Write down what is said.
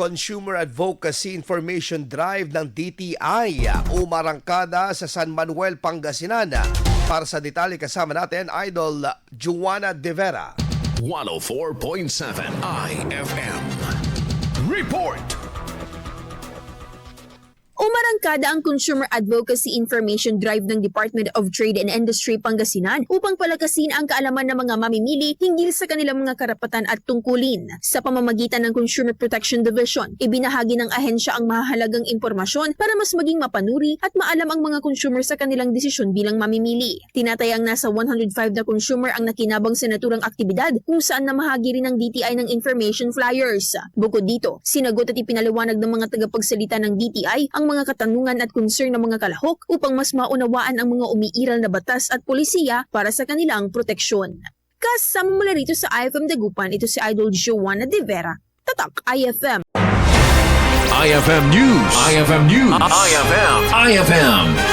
Consumer Advocacy Information Drive ng DTI, Umarangkada sa San Manuel, Pangasinan. Para sa detalye kasama natin, Idol Juana De Vera. 104.7 IFM. Report! Umarangkada ang Consumer Advocacy Information Drive ng Department of Trade and Industry Pangasinan upang palakasin ang kaalaman ng mga mamimili hinggil sa kanilang mga karapatan at tungkulin. Sa pamamagitan ng Consumer Protection Division, ibinahagi ng ahensya ang mahalagang impormasyon para mas maging mapanuri at maalam ang mga consumer sa kanilang desisyon bilang mamimili. Tinatayang nasa 105 na consumer ang nakinabang sa naturang aktibidad kung saan namahagi rin ng DTI ng information flyers. Bukod dito, sinagot at ipinaliwanag ng mga tagapagsalita ng DTI ang mga katanungan at concern ng mga kalahok upang mas maunawaan ang mga umiiral na batas at polisiya para sa kanilang proteksyon. Kasama mula rito sa IFM Dagupan, ito si Idol Juana De Vera. Tatak IFM. IFM News. IFM News. IFM.